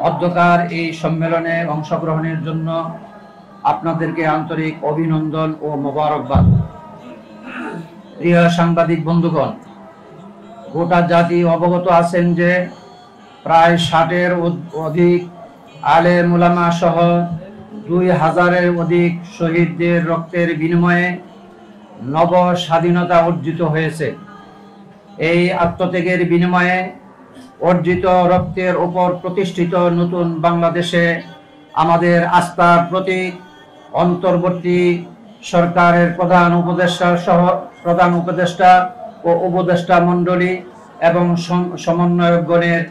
অধ্যকার এই সম্মেলনে অংশগ্রহণের জন্য আপনাদেরকে আন্তরিক অভিনন্দন ও মোবারকবাদ। প্রিয় সাংবাদিক বন্ধুগণ, গোটা জাতি অবগত আছেন যে প্রায় ৬০-এর অধিক আলেম উলামা সহ ২,০০০-এর অধিক শহীদদের রক্তের বিনিময়ে নব স্বাধীনতা অর্জিত হয়েছে। এই আত্মত্যাগের বিনিময়ে অর্জিত রক্তের উপর প্রতিষ্ঠিত নতুন বাংলাদেশে আমাদের আস্থার প্রতীক অন্তর্বর্তী সরকারের প্রধান উপদেষ্টা ও উপদেষ্টা মণ্ডলী এবং সমন্বয়কগণের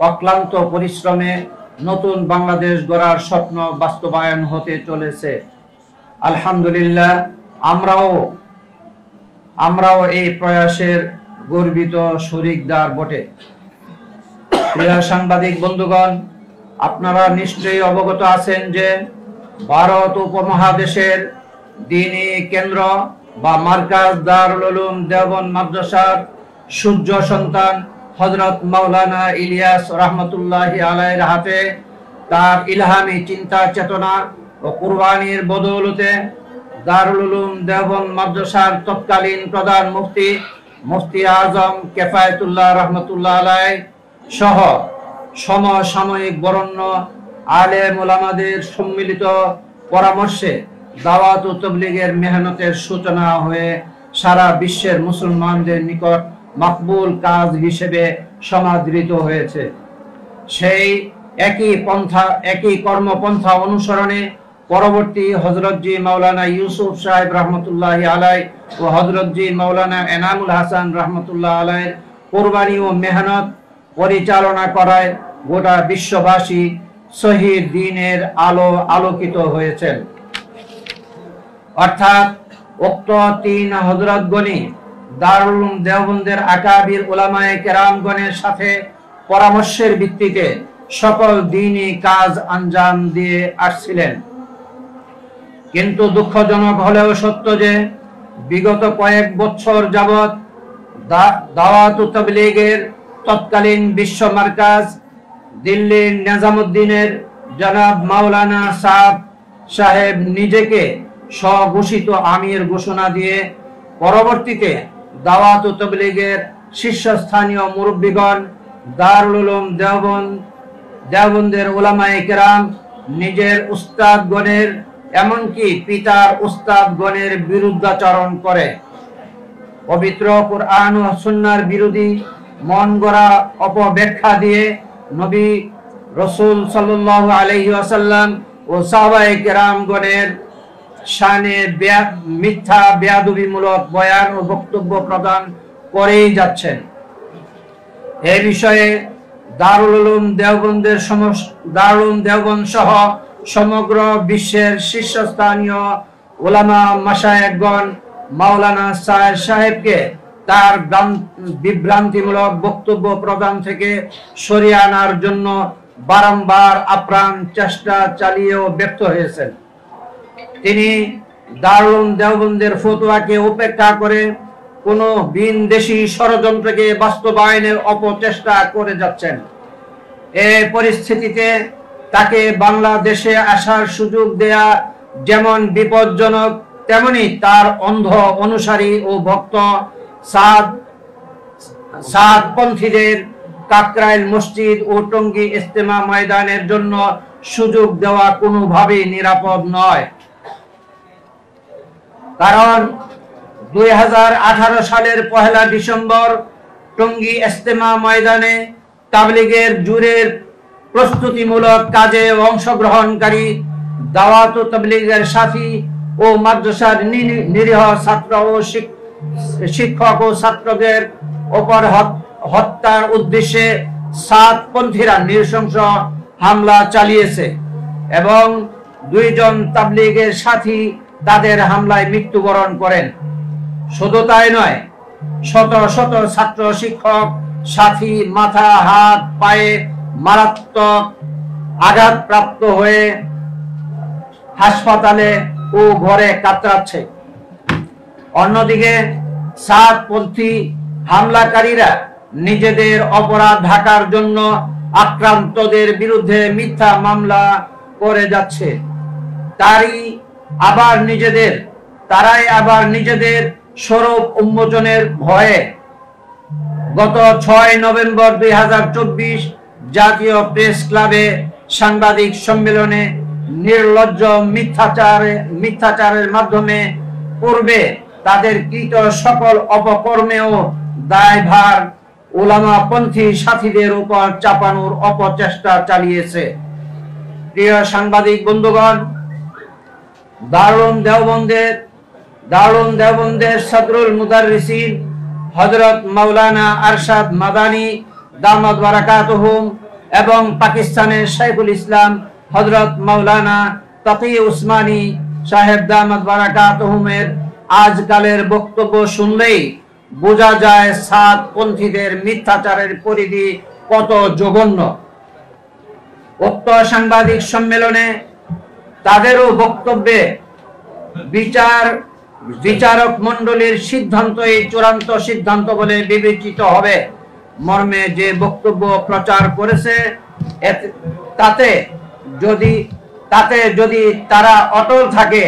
অক্লান্ত পরিশ্রমে নতুন বাংলাদেশ গড়ার স্বপ্ন বাস্তবায়ন হতে চলেছে। আলহামদুলিল্লাহ, আমরাও এই প্রয়াসের গর্বিত শরিকদার বটে। প্রিয় সাংবাদিক বন্ধুগণ, আপনারা নিশ্চয়ই অবগত আছেন যে ভারত উপমহাদেশের দ্বীনি কেন্দ্র বা মার্কাজ দারুল উলুম দেওবন্দ মাদ্রাসার সূর্য সন্তান হযরত মাওলানা ইলিয়াস রহমতুল্লাহি আলাইহির হাতে তার ইলহামি চিন্তা চেতনা ও কুরবানির বদৌলতে দারুল উলুম দেওবন্দ মাদ্রাসার তৎকালীন প্রধান মুফতি আজম কিফায়েতুল্লাহ রহমতুল্লাহ আলাইহি সহ সমসাময়িক বরেণ্য আলেম উলামাদের সম্মিলিত পরামর্শে দাওয়াত ও তাবলীগের মেহনতের সূচনা হয়ে সারা বিশ্বের মুসলমানদের নিকট মকবুল কাজ হিসেবে সমাদৃত হয়েছে। সেই একই কর্মপন্থা অনুসরণে পরবর্তী হযরতজি মাওলানা ইউসুফ সাহেব রহমতুল্লাহি আলাইহি ও হযরতজি মাওলানা এনামুল হাসান রহমতুল্লাহ আলাইহির কুরবানি ও মেহনত পরিচালনা করায় গোটা বিশ্ববাসী সহিহ দ্বীনের আলোকিত হয়েছেন। অর্থাৎ উক্ত তিন হযরতগণই দারুল উলুম দেওবন্দের আকাবির উলামায়ে কেরামগণের সাথে পরামর্শের ভিত্তিতে সকল দ্বীনি কাজ আঞ্জাম দিয়ে আসছিলেন। কিন্তু দুঃখজনক হলেও সত্য যে বিগত কয়েক বছর যাবৎ দাওয়াত ও তাবলীগের তৎকালীন বিশ্ব মার্কাজ দিল্লির নিজামুদ্দিনের জনাব মাওলানা সাহেব নিজেকে স্বঘোষিত আমির ঘোষণা দিয়ে পরবর্তীতে দাওয়াত ও তাবলীগের শীর্ষস্থানীয় মুরব্বীগণ দারুল উলুম দেওবন্দের উলামায়ে কেরাম নিজের উস্তাদগণের এমনকি পিতার উস্তাদগণের বিরুদ্ধাচরণ করে পবিত্র কুরআন ও সুন্নাহর বিরোধী মন গড়া অপব্যাখ্যা দিয়ে নবী রাসূল সাল্লাল্লাহু আলাইহি ওয়াসাল্লাম ও সাহাবায়ে কেরামগণের শানে মিথ্যা বেয়াদবিমূলক বয়ান ও বক্তব্য প্রদান করেই যাচ্ছেন। এই বিষয়ে দারুল উলুম দেওবন্দ সহ সমগ্র বিশ্বের শীর্ষস্থানীয় উলামা মাশায়েখগণ মাওলানা সাহেবকে তার বিভ্রান্তিমূলক বক্তব্য প্রদান থেকে সরিয়ে আনার জন্য বারংবার আপ্রাণ চেষ্টা চালিয়েও ব্যর্থ হয়েছেন। তিনি দারুল উলুম দেওবন্দের ফতোয়াকে উপেক্ষা করে কোনো ভিনদেশী ষড়যন্ত্রকে বাস্তবায়নের অপচেষ্টা করে যাচ্ছেন। এই পরিস্থিতিতে তাকে বাংলাদেশে আসার সুযোগ দেয়া যেমন বিপজ্জনক, তেমনি তার অন্ধ অনুসারী ও ভক্ত সাদপন্থীদের কাকরাইল মসজিদ ও টঙ্গী ইজতেমা ময়দানের জন্য সুযোগ দেওয়া কোনোভাবেই নিরাপদ নয়। কারণ 2018 সালের 1 ডিসেম্বর টঙ্গী ইজতেমা ময়দানে তাবলীগের জুরের প্রস্তুতিমূলক কাজে অংশগ্রহণকারী দাওয়াত ও তাবলীগের সাথী ও মাদ্রাসার নিরীহ ছাত্র ও শিক্ষক ও ছাত্রদের উপর হত্যার উদ্দেশ্যে সাদপন্থীরা নৃশংস হামলা চালিয়েছে এবং 2 জন তাবলীগের সাথী তাদের হামলায় মৃত্যুবরণ করেন। শুধু তাই নয়, শত শত ছাত্র শিক্ষক সাথী মাথা হাত পায়ে মারাত্মক আঘাতপ্রাপ্ত হয়ে হাসপাতালে ও ঘরে কাতরাচ্ছে। অন্যদিকে সাদপন্থী হামলাকারীরা নিজেদের অপরাধ ঢাকার জন্য আক্রান্তদের বিরুদ্ধে মিথ্যা মামলা করে যাচ্ছে। তারাই আবার নিজেদের স্বরূপ উন্মোচনের ভয়ে গত 6 নভেম্বর 2024 জাতীয় প্রেস ক্লাবে সাংবাদিক সম্মেলনে নির্লজ্জ মিথ্যাচারের মাধ্যমে পূর্বে তাদের কৃত সকল অপকর্মেও দায়ভার উলামাপন্থী সাথীদের উপর চাপানোর অপচেষ্টা চালিয়েছে। প্রিয় সাংবাদিক বন্ধুগণ, দারুল দেওবন্দের সদরুল মুদাররিসিন হযরত মাওলানা আরশাদ মাদানী দামাত বারাকাতুহুম এবং পাকিস্তানের শাইখুল ইসলাম হযরত মাওলানা তাকি উসমানী সাহেব দামাত বারাকাতুহুমের আজকালের বক্তব্য শুনলেই বোঝা যায় সাতপন্থীদের মিথ্যাচারের পরিধি কত জঘন্য। উক্ত সাংবাদিক সম্মেলনে তাদেরও বক্তব্যে বিচারক মণ্ডলীর সিদ্ধান্তই চূড়ান্ত সিদ্ধান্ত বলে বিবেচিত হবে মর্মে যে বক্তব্য প্রচার করেছে, তাতে যদি তারা অটল থাকে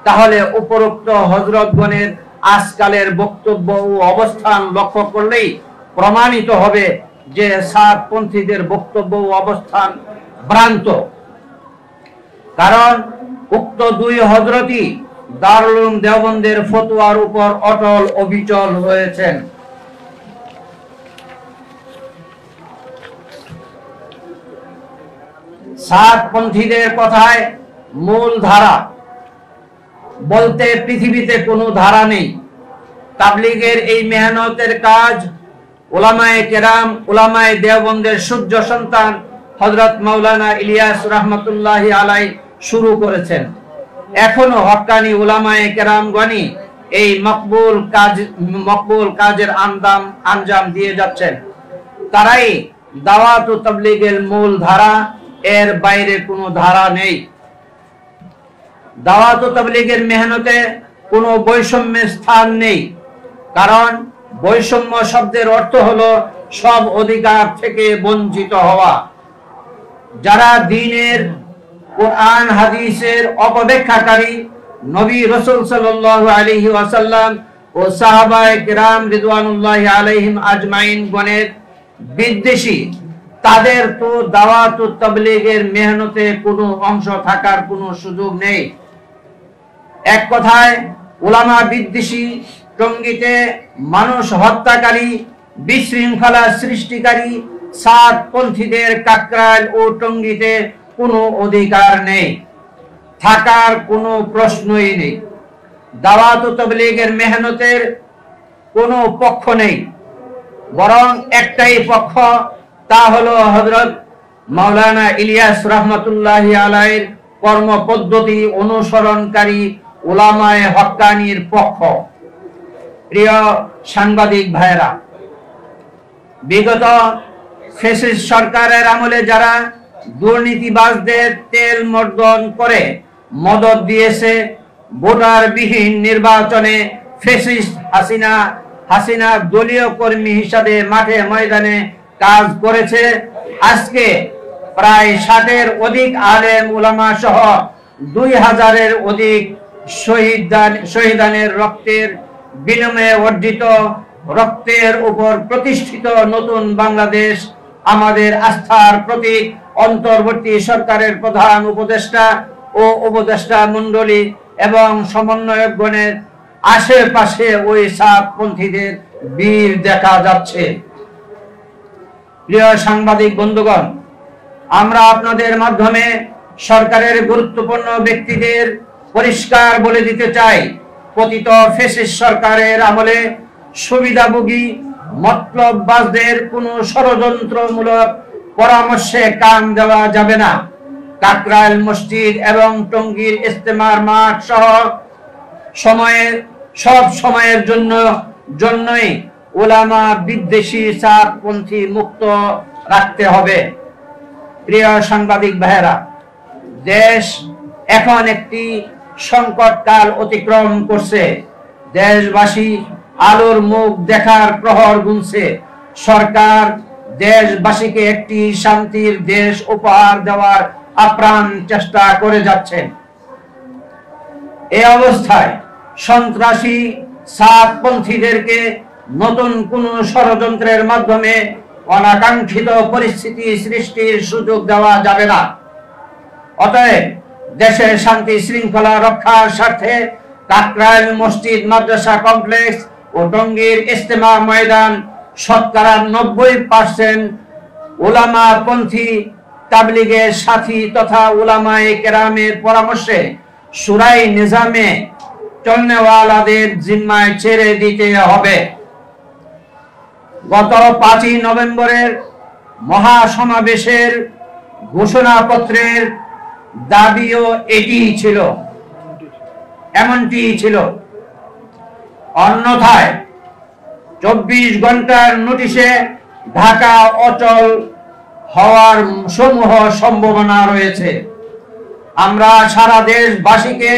তাহলে উপরোক্ত হযরতগণের আজকালের বক্তব্য ও অবস্থান লক্ষ্য করলেই প্রমাণিত হবে যে সাতপন্থীদের বক্তব্য ও অবস্থান ভ্রান্ত। কারণ উক্ত দুই হযরতই দারুল উলুম দেওবন্দের ফতোয়ার উপর অটল অবিচল হয়েছেন। সাতপন্থীদের কথায় মূল ধারা বলতে পৃথিবীতে কোনো ধারা নেই। তাবলীগের এই মেহনতের কাজ উলামায়ে কেরাম, উলামায়ে দেওবন্দের সূর্য সন্তান হযরত মাওলানা ইলিয়াস রাহমাতুল্লাহি আলাইহি শুরু করেছেন। এখনো হক্কানি উলামায়ে কেরামগণই এই মকবুল কাজের আঞ্জাম দিয়ে যাচ্ছেন। তারাই দাওয়াত ও তাবলীগের মূল ধারা, এর বাইরে কোনো ধারা নেই। দাওয়াত ও তাবলীগের মেহনতে কোনো বৈষম্যের স্থান নেই। কারণ বৈষম্য শব্দের অর্থ হলো সব অধিকার থেকে বঞ্চিত হওয়া। যারা দ্বীনের কোরআন হাদিসের অপব্যাখ্যাকারী, নবী রাসূল সাল্লাল্লাহু আলাইহি ওয়াসাল্লাম ও সাহাবায়ে কেরাম রিদওয়ানুল্লাহি আলাইহিম আজমাইন গণের বিদ্বেষী, তাদের তো দাওয়াত ও তাবলীগের মেহনতে কোনো অংশ থাকার কোনো সুযোগ নেই। এক কথায় উলামা বিদ্বেষী, টঙ্গীতে মানুষ হত্যাকারী, বিশৃঙ্খলা সৃষ্টিকারী সাতপন্থীদের কাকরাইল ও টঙ্গীতে কোনো অধিকার নেই, থাকার কোনো প্রশ্নই নেই। দাওয়াত ও তাবলীগের মেহনতের কোনো পক্ষ নেই, বরং একটাই পক্ষ, তা হলো হযরত মাওলানা ইলিয়াস রাহমাতুল্লাহি আলাইহির কর্মপদ্ধতি অনুসরণকারী উলামায়ে হক্কানির পক্ষ। প্রিয় সাংবাদিক ভাইরা, বিগত ফ্যাসিস্ট সরকারের আমলে যারা দুর্নীতিবাজদের তেল মর্দন করে মদদ দিয়েছে, ভোটারবিহীন নির্বাচনে ফ্যাসিস্ট হাসিনা দলীয় কর্মী হিসাবে মাঠে ময়দানে কাজ করেছে, আজকে প্রায় 60-এর অধিক আলেম উলামা সহ 2000-এর অধিক শহীদানের রক্তের বিনিময়ে অর্জিত রক্তের উপর প্রতিষ্ঠিত নতুন বাংলাদেশ আমাদের আস্থার প্রতীক। অন্তর্বর্তী সরকারের প্রধান উপদেষ্টা ও উপদেষ্টা মণ্ডলী এবং সমন্বয়কগণের আশেপাশে ওই সাতপন্থীদের বীর দেখা যাচ্ছে। প্রিয় সাংবাদিক বন্ধুগণ, আমরা আপনাদের মাধ্যমে সরকারের গুরুত্বপূর্ণ ব্যক্তিদের পরিষ্কার বলে দিতে চাই, পতিত ফ্যাসিস্ট সরকারের আমলে সুবিধাভোগী মতলববাজদের কোনো ষড়যন্ত্রমূলক পরামর্শে কান দেওয়া যাবে না। কাকরাইল মসজিদ এবং টঙ্গীর ইজতেমার মাঠ সহ সব সময়ের জন্যই উলামা বিদ্বেষী সাতপন্থী মুক্ত রাখতে হবে। প্রিয় সাংবাদিক ভাইয়েরা, দেশ এখন একটি সংকটকাল অতিক্রম করছে। দেশবাসী আলোর মুখ দেখার প্রহর গুনছে। সরকার দেশবাসীকে একটি শান্তির দেশ উপহার দেওয়ার আপ্রাণ চেষ্টা করে যাচ্ছেন। এই অবস্থায় সন্ত্রাসী সাতপন্থীদেরকে নতুন কোন ষড়যন্ত্রের মাধ্যমে অনাকাঙ্ক্ষিত পরিস্থিতি সৃষ্টির সুযোগ দেওয়া যাবে না। অতএব দেশের শান্তি শৃঙ্খলা রক্ষার স্বার্থে কাকরাইল মসজিদ মাদ্রাসা কমপ্লেক্স ও টঙ্গীর ইজতেমা ময়দান শতকরা 90% উলামা পন্থী তাবলীগের সাথী তথা উলামায়ে কেরামের পরামর্শে শুরাই নিজামে চলনেওয়ালাদের জিম্মায় ছেড়ে দিতে হবে। গত 5 নভেম্বরের মহাসমাবেশের ঘোষণাপত্রের দাবিও এমনটি ছিল। অন্যথায় 24 ঘন্টার নোটিশে ঢাকা অচল হওয়ার সমূহ সম্ভাবনা রয়েছে। আমরা সারা দেশবাসীকে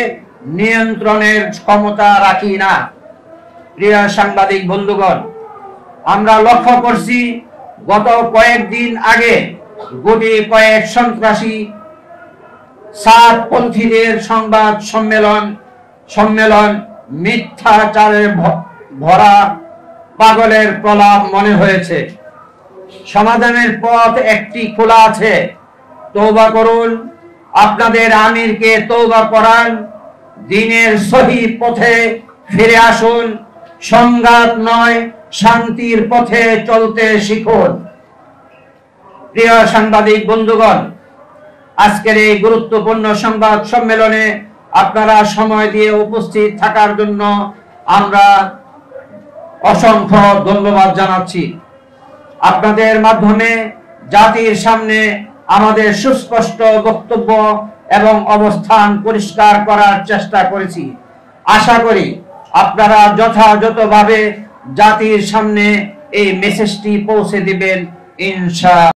নিয়ন্ত্রণের ক্ষমতা রাখি না। প্রিয় সাংবাদিক বন্ধুগণ, আমরা লক্ষ্য করছি গত কয়েকদিন আগে গুটি কয়েক সন্ত্রাসী সাতপন্থীদের সংবাদ সম্মেলন মিথ্যাচারে ভরা পাগলের প্রলাপ মনে হয়েছে। সমাধানের পথ একটি খোলা আছে। তওবা করুন, আপনাদের আমিরকে তওবা করান, দ্বীনের সহি পথে ফিরে আসুন, সংঘাত নয় শান্তির পথে চলতে শিখুন। প্রিয় সাংবাদিক বন্ধুগণ, আজকের এই গুরুত্বপূর্ণ সংবাদ সম্মেলনে আপনারা সময় দিয়ে উপস্থিত থাকার জন্য আমরা অসংখ্য ধন্যবাদ জানাচ্ছি। আপনাদের মাধ্যমে জাতির সামনে আমাদের সুস্পষ্ট বক্তব্য এবং অবস্থান পরিষ্কার করার চেষ্টা করেছি। আশা করি আপনারা যথাযথভাবে জাতির সামনে এই মেসেজটি পৌঁছে দিবেন ইনশাআল্লাহ।